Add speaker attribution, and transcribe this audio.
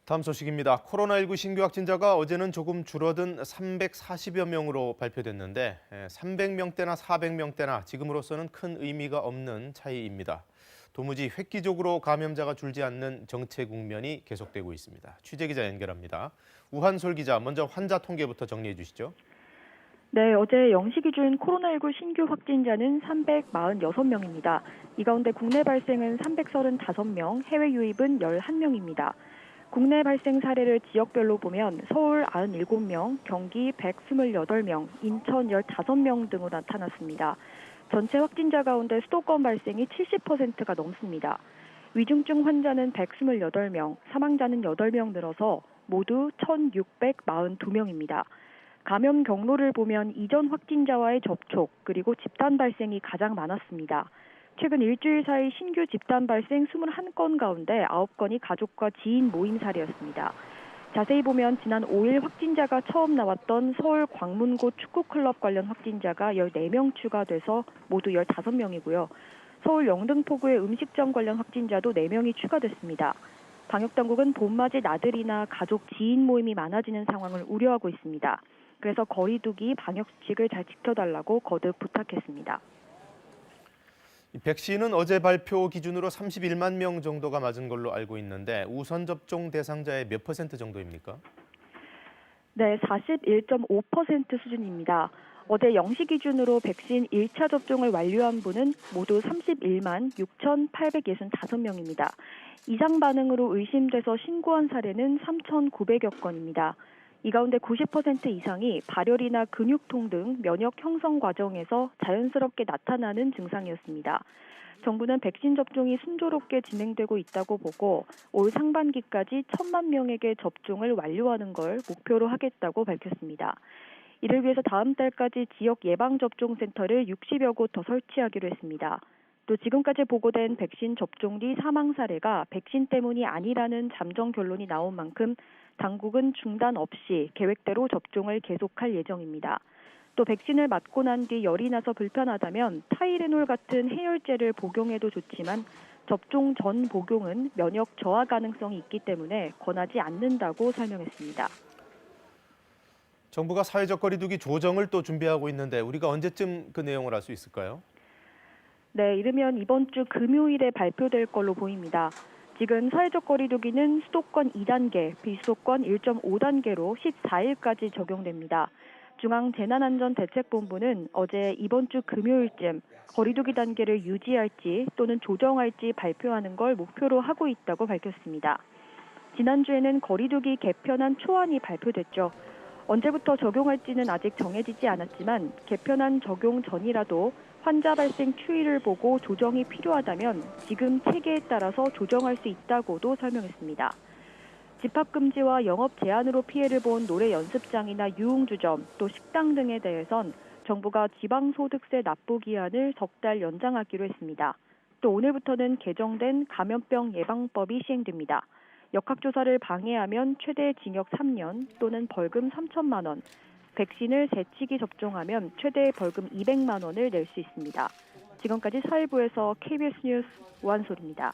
Speaker 1: 다음 소식입니다. 코로나19 신규 확진자가 어제는 조금 줄어든 340여 명으로 발표됐는데 300명대나 400명대나 지금으로서는 큰 의미가 없는 차이입니다. 도무지 획기적으로 감염자가 줄지 않는 정체 국면이 계속되고 있습니다. 취재기자 연결합니다. 우한솔 기자, 먼저 환자 통계부터 정리해 주시죠.
Speaker 2: 네, 어제 0시 기준 코로나19 신규 확진자는 346명입니다. 이 가운데 국내 발생은 335명, 해외 유입은 11명입니다. 국내 발생 사례를 지역별로 보면 서울 97명, 경기 128명, 인천 15명 등으로 나타났습니다. 전체 확진자 가운데 수도권 발생이 70%가 넘습니다. 위중증 환자는 128명, 사망자는 8명 늘어서 모두 1,642명입니다. 감염 경로를 보면 이전 확진자와의 접촉, 그리고 집단 발생이 가장 많았습니다. 최근 일주일 사이 신규 집단 발생 21건 가운데 9건이 가족과 지인 모임 사례였습니다. 자세히 보면 지난 5일 확진자가 처음 나왔던 서울 광문고 축구클럽 관련 확진자가 14명 추가돼서 모두 15명이고요. 서울 영등포구의 음식점 관련 확진자도 4명이 추가됐습니다. 방역당국은 봄맞이 나들이나 가족 지인 모임이 많아지는 상황을 우려하고 있습니다. 그래서 거리 두기, 방역 수칙을 잘 지켜달라고 거듭 부탁했습니다.
Speaker 1: 백신은 어제 발표 기준으로 31만 명 정도가 맞은 걸로 알고 있는데 우선 접종 대상자의 몇 퍼센트 정도입니까?
Speaker 2: 네, 41.5% 수준입니다. 어제 0시 기준으로 백신 1차 접종을 완료한 분은 모두 31만 6,865명입니다. 이상 반응으로 의심돼서 신고한 사례는 3,900여 건입니다. 이 가운데 90% 이상이 발열이나 근육통 등 면역 형성 과정에서 자연스럽게 나타나는 증상이었습니다. 정부는 백신 접종이 순조롭게 진행되고 있다고 보고 올 상반기까지 1,000만 명에게 접종을 완료하는 걸 목표로 하겠다고 밝혔습니다. 이를 위해서 다음 달까지 지역 예방접종센터를 60여 곳 더 설치하기로 했습니다. 또 지금까지 보고된 백신 접종 뒤 사망 사례가 백신 때문이 아니라는 잠정 결론이 나온 만큼 당국은 중단 없이 계획대로 접종을 계속할 예정입니다. 또 백신을 맞고 난 뒤 열이 나서 불편하다면 타이레놀 같은 해열제를 복용해도 좋지만 접종 전 복용은 면역 저하 가능성이 있기 때문에 권하지 않는다고 설명했습니다.
Speaker 1: 정부가 사회적 거리 두기 조정을 또 준비하고 있는데 우리가 언제쯤 그 내용을 알 수 있을까요?
Speaker 2: 네, 이르면 이번 주 금요일에 발표될 걸로 보입니다. 지금 사회적 거리 두기는 수도권 2단계, 비수도권 1.5단계로 14일까지 적용됩니다. 중앙재난안전대책본부는 어제 이번 주 금요일쯤 거리 두기 단계를 유지할지 또는 조정할지 발표하는 걸 목표로 하고 있다고 밝혔습니다. 지난주에는 거리 두기 개편안 초안이 발표됐죠. 언제부터 적용할지는 아직 정해지지 않았지만 개편안 적용 전이라도 환자 발생 추이를 보고 조정이 필요하다면 지금 체계에 따라서 조정할 수 있다고도 설명했습니다. 집합금지와 영업 제한으로 피해를 본 노래 연습장이나 유흥주점, 또 식당 등에 대해선 정부가 지방소득세 납부 기한을 석 달 연장하기로 했습니다. 또 오늘부터는 개정된 감염병 예방법이 시행됩니다. 역학조사를 방해하면 최대 징역 3년 또는 벌금 3천만 원, 백신을 재치기 접종하면 최대 벌금 200만 원을 낼 수 있습니다. 지금까지 사회부에서 KBS 뉴스 우한솔입니다.